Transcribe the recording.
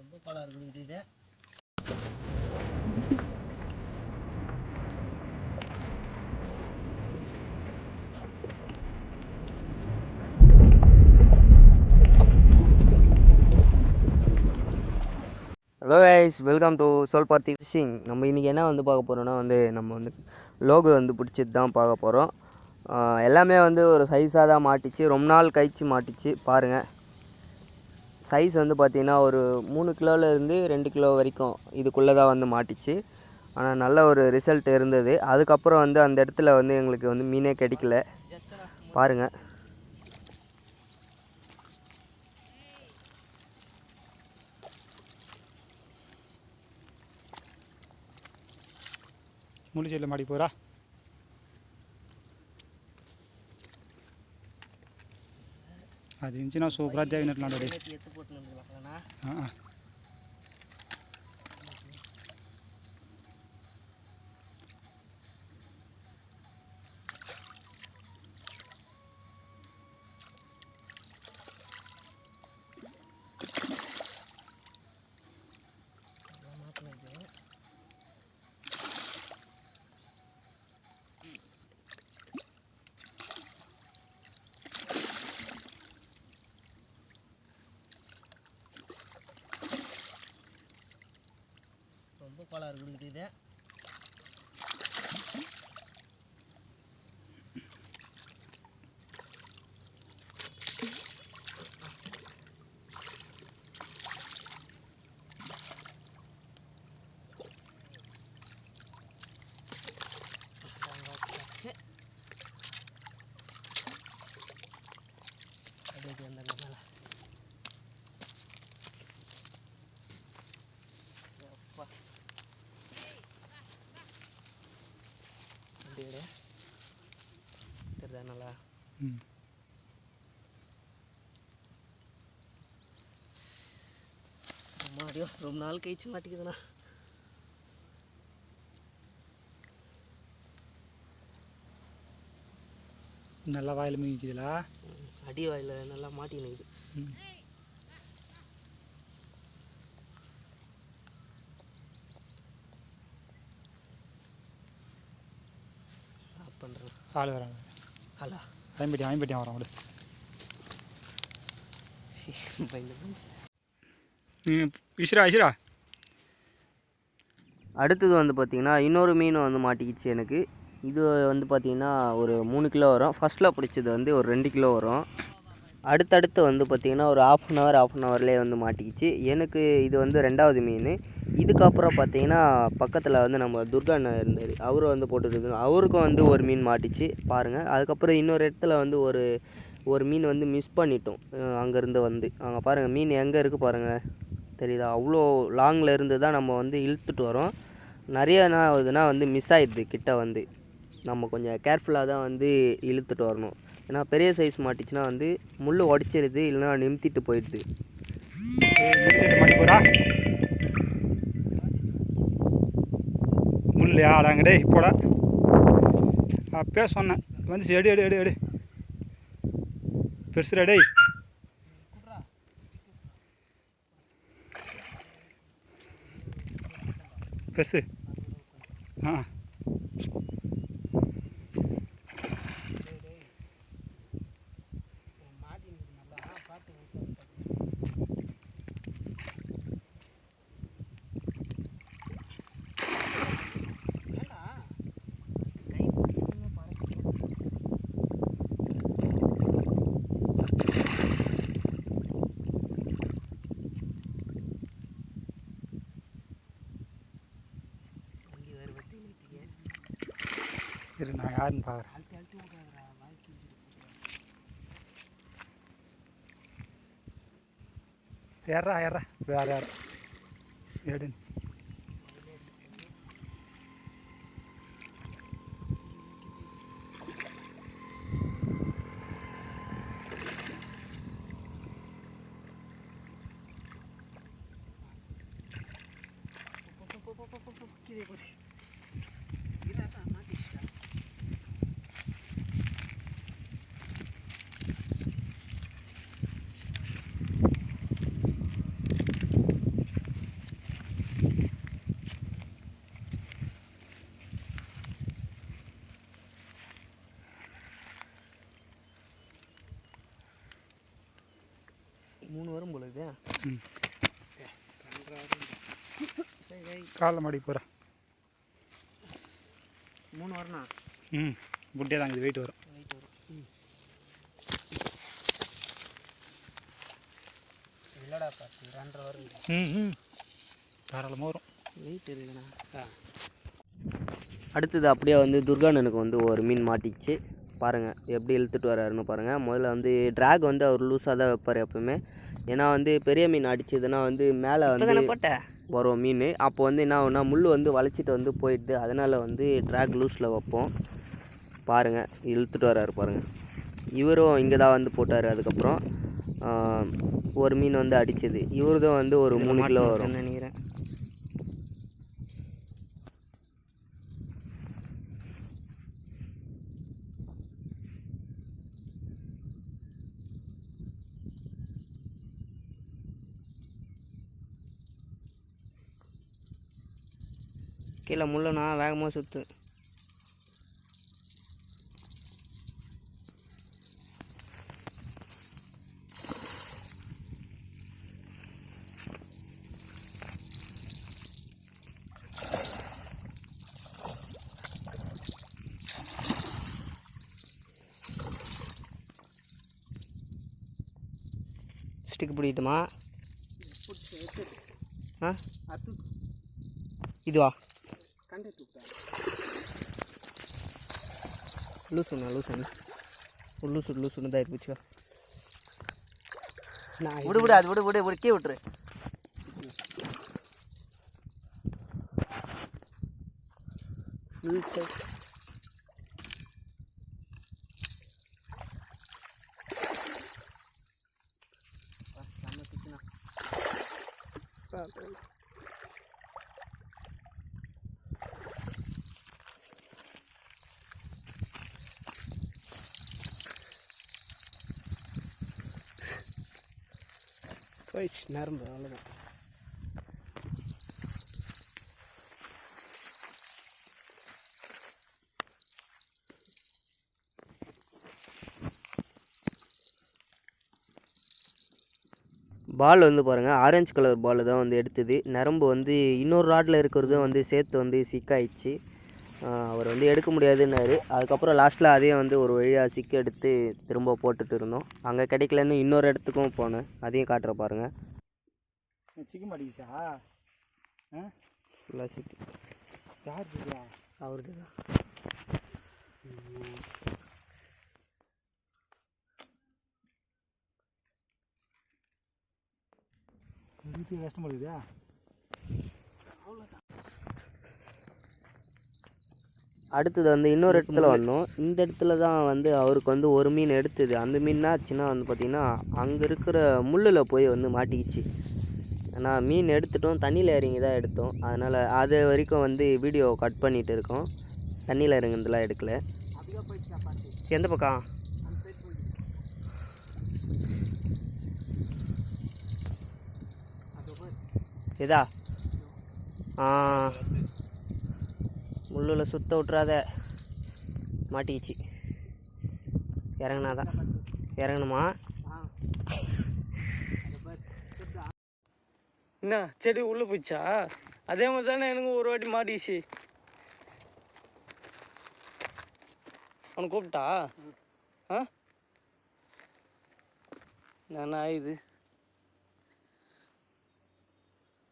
ரொம்ப பாலா இருக்குது இது. ஹலோ கைஸ், வெல்கம் டு சோல்பாத்தி ஃபிஷிங். நம்ம இன்றைக்கி என்ன வந்து பார்க்க போகிறோன்னா நம்ம லோகு பிடிச்சது தான் பார்க்க போகிறோம். எல்லாமே ஒரு சைஸாக தான் மாட்டிச்சு. ரொம்ப நாள் கழிச்சு மாட்டிச்சு. பாருங்கள், சைஸ் பார்த்திங்கன்னா ஒரு 3 கிலோலேருந்து 2 கிலோ வரைக்கும் இதுக்குள்ளே தான் மாட்டிச்சு. ஆனால் நல்ல ஒரு ரிசல்ட் இருந்தது. அதுக்கப்புறம் அந்த இடத்துல எங்களுக்கு மீனே கிடைக்கல. பாருங்கள், முள்ளு செல்ல மாடி போகிறா. அது இருந்துச்சுன்னா சூப்பராக தேவையான ரொம்ப பாலா இருக்குது இது. தெரியுதா நல்லா? ரொம்ப நாள் கழிச்சு மாட்டிக்குதுண்ணா. நல்லா வாயில் மீக்குதுல, அடி வாயில் நல்லா மாட்டினுக்குது. பண்ணுறேன். ஆள் வராங்க. ஹலோ, ஐம்பட்டியான் வரோம். இசிரா அடுத்தது பார்த்திங்கன்னா இன்னொரு மீன் மாட்டிக்கிச்சு எனக்கு. இது பார்த்திங்கன்னா ஒரு 3 கிலோ வரும். ஃபஸ்ட்டில் பிடிச்சது ஒரு 2 கிலோ வரும். அடுத்தடுத்து பார்த்திங்கன்னா ஒரு ஆஃப் அன் ஹவர்லேயே மாட்டிக்கிச்சு எனக்கு. இது 2வது மீன். இதுக்கப்புறம் பார்த்திங்கன்னா பக்கத்தில் நம்ம துர்கா அண்ணன் இருந்தார். அவரும் போட்டுருக்கு. அவருக்கும் ஒரு மீன் மாட்டிச்சு. பாருங்கள், அதுக்கப்புறம் இன்னொரு இடத்துல ஒரு மீன் மிஸ் பண்ணிட்டோம். அங்கேருந்து அங்கே பாருங்கள், மீன் எங்கே இருக்குது பாருங்கள், தெரியுதா? அவ்வளோ லாங்கில் இருந்து தான் நம்ம இழுத்துட்டு வரோம். நிறைய என்ன ஆகுதுன்னா மிஸ் ஆகிடுது. கிட்ட நம்ம கொஞ்சம் கேர்ஃபுல்லாக தான் இழுத்துட்டு வரணும். ஏன்னா பெரிய சைஸ் மாட்டிச்சுன்னா முள் உடச்சிருது, இல்லைனா நிமித்திட்டு போயிடுது. முள்ளையா ஆடாங்கடே போடா. அப்பே சொன்னேன் எடு எடு எடு எடு பெருசுடா டேய். பெருசு. இரு, நான் யாருன்னு பார்க்குறேன். ஏறா வேறு யார் எடு. 3 வரும் போல இது. காலைல மாடி போகிறேன். 3 வரண்ணா. குட்டியாக தாங்க, இது வெயிட் வரும். இல்லைடா பார்த்து 2.5 வரும். தாராளமாக வரும். வெயிட் இருக்குண்ணா. அடுத்தது அப்படியே வந்து துர்கானனுக்கு வந்து ஒரு மீன் மாட்டிச்சு. பாருங்கள் எப்படி இழுத்துட்டு வராருன்னு பாருங்கள். முதல்ல வந்து ட்ராக் வந்து அவர் லூஸாக தான் வைப்பார் எப்பவுமே. ஏன்னா வந்து பெரிய மீன் அடிச்சதுன்னா வந்து மேலே வந்து வரும் மீன். அப்போ வந்து என்ன ஆகுனா முள் வந்து வளைச்சிட்டு வந்து போயிடுது. அதனால் வந்து ட்ராக் லூஸில் வைப்போம். பாருங்கள் இழுத்துட்டு வராரு பாருங்கள். இவரும் இங்கே தான் வந்து போட்டார். அதுக்கப்புறம் ஒரு மீன் வந்து அடித்தது. இவருதான் வந்து ஒரு 3 கிலோ வரும் நினைக்கிறேன். கீழே முள்ளனா வேகமாக சுற்று. ஸ்டிக் பிடிக்கட்டுமா? இதுவா லூசுண்ணா லூசுன்னு தான் இருந்துச்சு. விடு அது விடு கீ விட்டுரு. ஃபுல் போயிடுச்சு நரம்பு. அவ்வளோதான். பால் வந்து பாருங்கள் ஆரஞ்சு கலர் பால் தான் வந்து எடுத்தது. நரம்பு வந்து இன்னொரு ராட்டில் இருக்கிறதும் வந்து சேர்த்து வந்து சிக்காயிடுச்சு. அவர் வந்து எடுக்க முடியாதுன்னாரு. அதுக்கப்புறம் லாஸ்ட்டில் அதே வந்து ஒரு வழியாக சிக்க எடுத்து திரும்ப போட்டுட்டு இருந்தோம். அங்கே கிடைக்கலன்னு இன்னொரு இடத்துக்கும் போனேன். அதையும் காட்டுற பாருங்கள். சிக்க மாட்டேங்குச்சா? ஃபுல்லாக சிக்கு. யார் இருக்கா? அவருக்கு தான். கஷ்டப்படுதா? அடுத்தது வந்து இன்னொரு இடத்துல வந்தோம். இந்த இடத்துல தான் வந்து அவருக்கு வந்து ஒரு மீன் எடுத்தது. அந்த மீன்னா ஆச்சுன்னா வந்து பார்த்திங்கன்னா அங்கே இருக்கிற முள்ளில் போய் வந்து மாட்டிக்கிச்சு. ஏன்னா மீன் எடுத்துட்டோம், தண்ணியில் இறங்கி தான் எடுத்தோம். அதனால் அது வரைக்கும் வந்து வீடியோ கட் பண்ணிகிட்டு இருக்கோம். தண்ணியில் இறங்குனதுலாம் எடுக்கலை. எந்த பக்கம்? எதா முள்ளில் சுத்த விட்றாத, மாட்டிக்கிச்சு. இறங்குனாதான் இறங்கணுமா? என்ன செடி உள்ளே போயிடுச்சா? அதே மாதிரி தானே எனக்கு ஒரு வாட்டி மாட்டிச்சு. அவனை கூப்பிட்டா? நானா இது